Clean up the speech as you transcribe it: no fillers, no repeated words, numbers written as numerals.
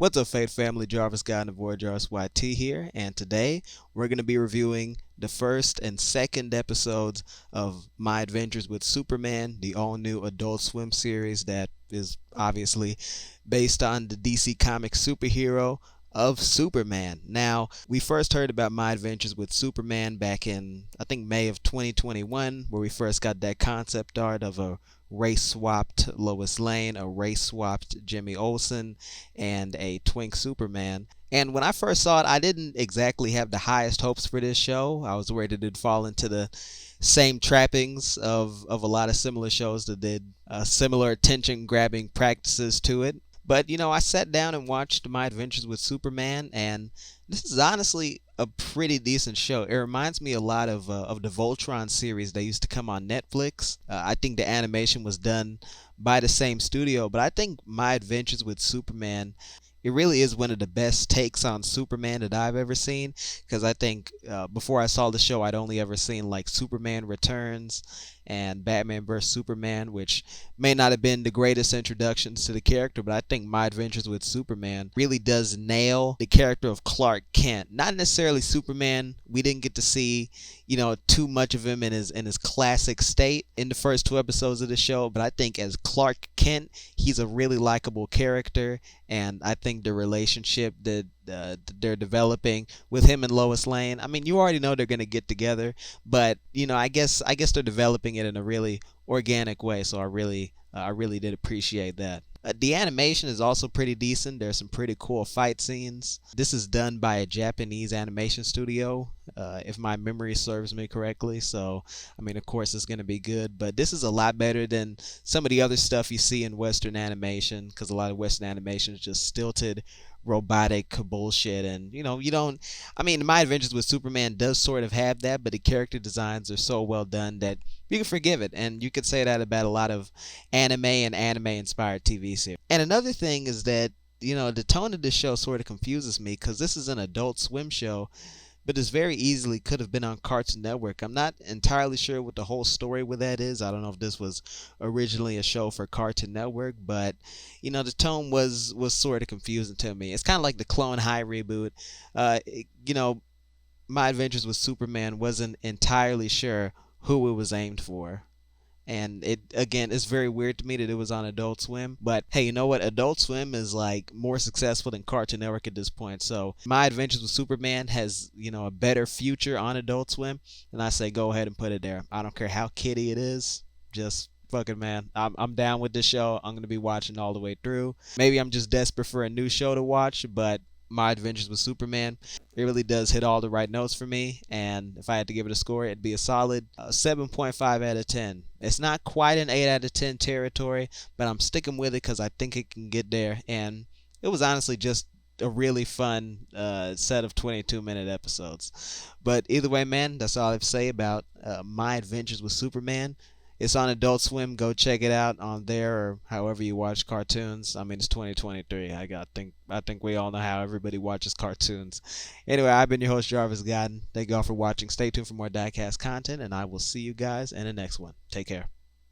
What's up, Fate Family? Jarvis Guy and the Voyager YT here, and today we're going to be reviewing the first and second episodes of My Adventures with Superman, the all-new Adult Swim series that is obviously based on the DC Comics superhero of Superman. Now, we first heard about My Adventures with Superman back in, I think, May of 2021, where we first got that concept art of a race swapped Lois Lane, a race swapped Jimmy Olsen, and a twink Superman. And when I first saw it, I didn't exactly have the highest hopes for this show. I was worried it would fall into the same trappings of a lot of similar shows that did similar attention grabbing practices to it. But I sat down and watched My Adventures with Superman, and this is honestly a pretty decent show. It reminds me a lot of the Voltron series that used to come on Netflix. I think the animation was done by the same studio, but I think My Adventures with Superman, it really is one of the best takes on Superman that I've ever seen. Because I think before I saw the show, I'd only ever seen like Superman Returns and Batman vs Superman, which may not have been the greatest introductions to the character, but I think My Adventures with Superman really does nail the character of Clark Kent. Not necessarily Superman. We didn't get to see, too much of him in his classic state in the first two episodes of the show, but I think as Clark Kent, he's a really likable character, and I think the relationship that they're developing with him and Lois Lane. I mean, you already know they're gonna get together, but I guess they're developing it in a really organic way. So I really did appreciate that. The animation is also pretty decent. There's some pretty cool fight scenes. This is done by a Japanese animation studio, if my memory serves me correctly. So, I mean, of course, it's going to be good. But this is a lot better than some of the other stuff you see in Western animation, because a lot of Western animation is just stilted, robotic bullshit. And, you don't. I mean, My Adventures with Superman does sort of have that, but the character designs are so well done that you can forgive it. And you could say that about a lot of anime and anime inspired TV series. And another thing is that, the tone of this show sort of confuses me because this is an Adult Swim show, but this very easily could have been on Cartoon Network. I'm not entirely sure what the whole story with that is. I don't know if this was originally a show for Cartoon Network, but the tone was sort of confusing to me. It's kind of like the Clone High reboot. My Adventures with Superman wasn't entirely sure who it was aimed for. And it's very weird to me that it was on Adult Swim. But hey, you know what? Adult Swim is like more successful than Cartoon Network at this point. So My Adventures with Superman has, a better future on Adult Swim. And I say go ahead and put it there. I don't care how kiddie it is. Just fucking man. I'm down with this show. I'm going to be watching all the way through. Maybe I'm just desperate for a new show to watch, but My Adventures with Superman, it really does hit all the right notes for me, and if I had to give it a score, it'd be a solid 7.5 out of 10. It's not quite an 8 out of 10 territory, but I'm sticking with it because I think it can get there, and it was honestly just a really fun set of 22-minute episodes. But either way, man, that's all I have to say about My Adventures with Superman. It's on Adult Swim. Go check it out on there or however you watch cartoons. I mean, it's 2023. I think we all know how everybody watches cartoons. Anyway, I've been your host, Jarvis Godden. Thank you all for watching. Stay tuned for more diecast content, and I will see you guys in the next one. Take care.